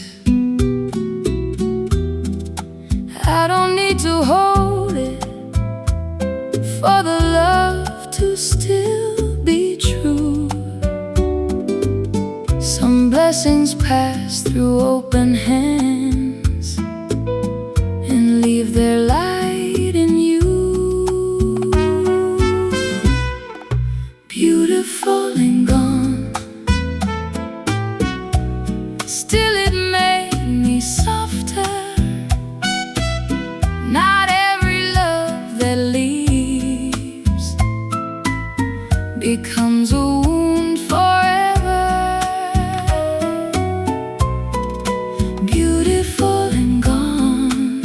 I don't need to hold it for the love to still be true. Some blessings pass through open hands and leave their light in you. Beautiful and gone, still it made me softer. Not every love that leaves becomes a wound forever. Beautiful and gone,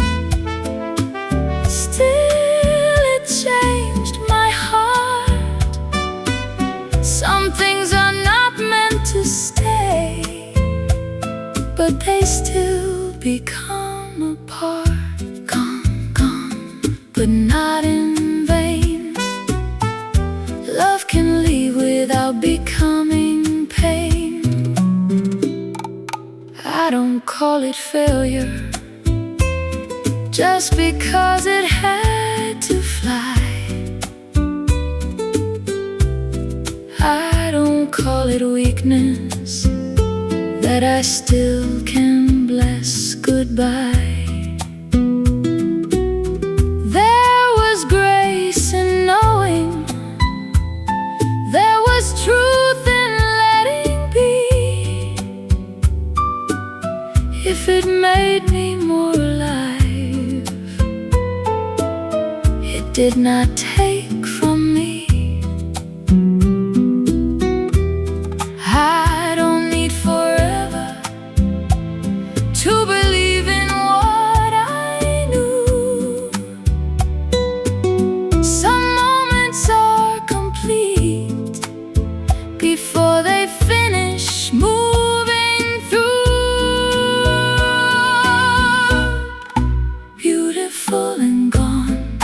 still it changed my heart. Some things are not meant to stay, but they still become a part. Gone, gone, but not in vain. Love can leave without becoming pain. I don't call it failure just because it had to fly. I don't call it weakness that I still can bless goodbye. There was grace in knowing, there was truth in letting be. If it made me more alive, it did not take from me. I don't need forever to believe in what I knew. Some moments are complete before they finish moving through. Beautiful and gone,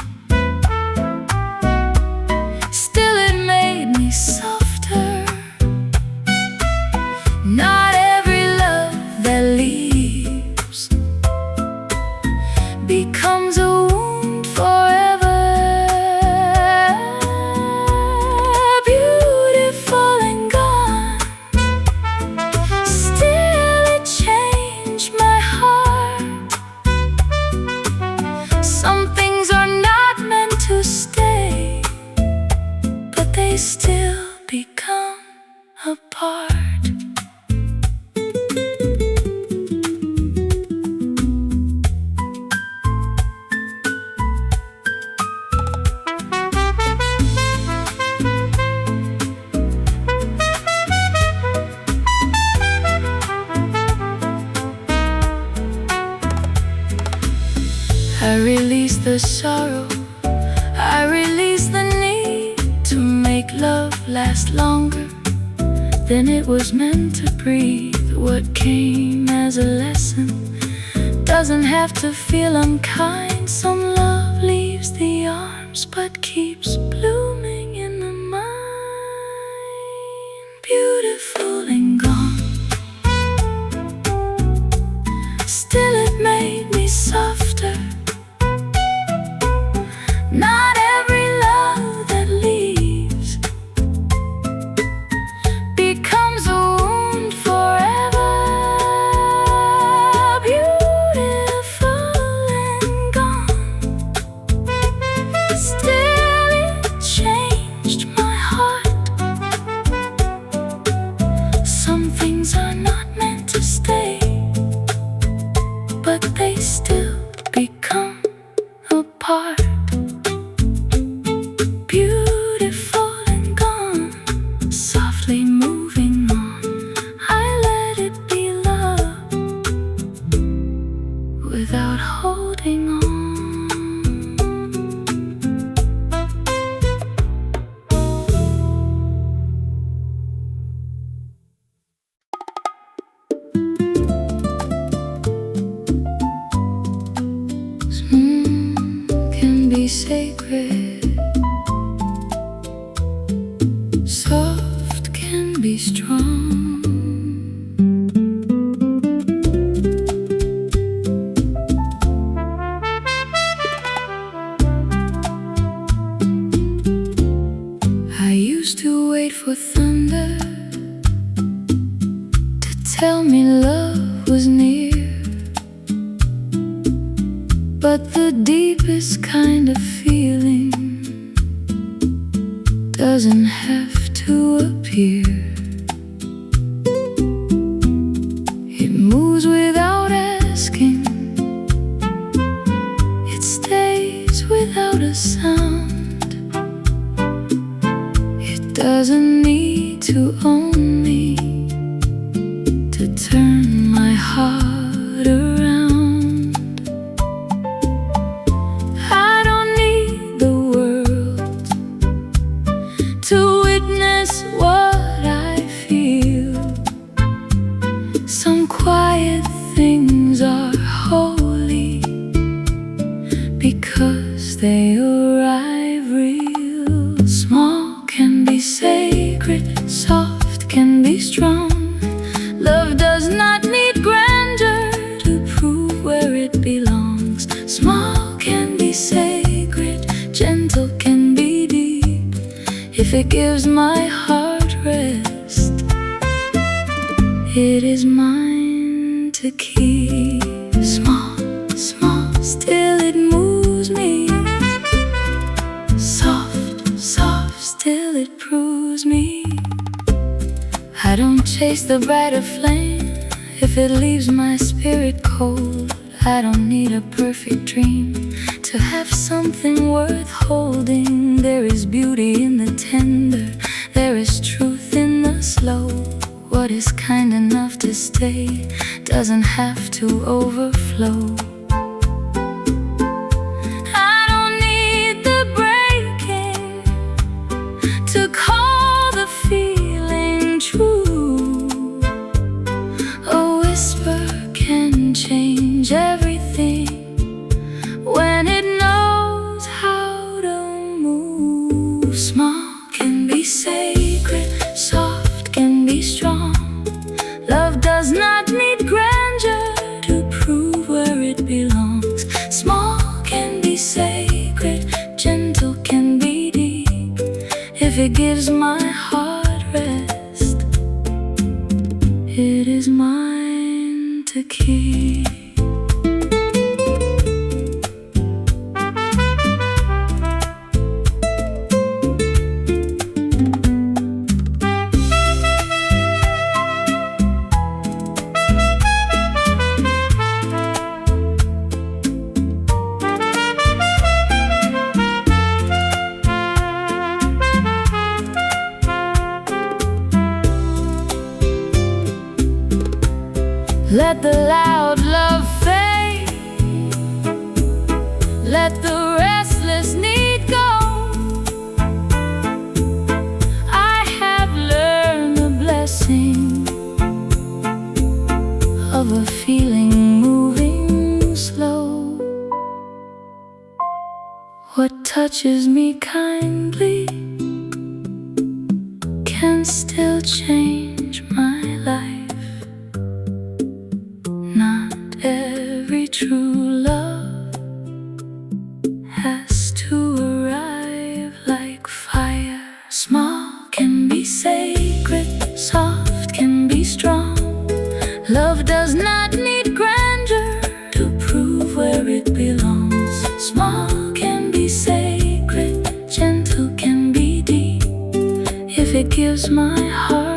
last longer than it was meant to breathe. What came as a lesson doesn't have to feel unkind. Some love leaves the arms but keeps blooming in the mind. Beautiful and gone, still it made me softer. Not every love that leaves becomes a wound forever. Beautiful and gone, still it changed my heart. Some things are not meant to stay, but they still become a part. Beautiful and gone, softly moving on. I let it be love without holding on. Can be sacred, soft can be strong. I used to wait for thunder to tell me love was near, but the deepest kind of feeling doesn't have to appear. It moves without asking, it stays without a sound. It doesn't need to own me to turn my heart around. I don't need the world to witness what I feel. Some quiet things are holy because they arrive real. Small can be sacred, soft can be strong. Love does not need grandeur to prove where it belongs. Small can be sacred, gentle can be deep, if it gives my heart rest. It is mine to keep. Small, small, still it moves me. Soft, soft, still it proves me. I don't chase the brighter flame if it leaves my spirit cold. I don't need a perfect dream to have something worth holding. There is beauty in the tender, there is truth in the slow. What is kind enough to stay doesn't have to overflow. I don't need the breaking to call the feeling true. A whisper can change everything when it knows how to move. Small can be sacred, soft can be strong. Love does not need grandeur to prove where it belongs. Small can be sacred, gentle can be deep, if it gives my heart rest. It is mine to keep. Let the loud love fade, let the restless need go. I touches me kindly can still change my life. Not every true love has to arrive like fire. Small can be sacred, soft can be strong. Love does not need grandeur to prove where it belongs. Small can be sacred, gentle can be deep, if it gives my heart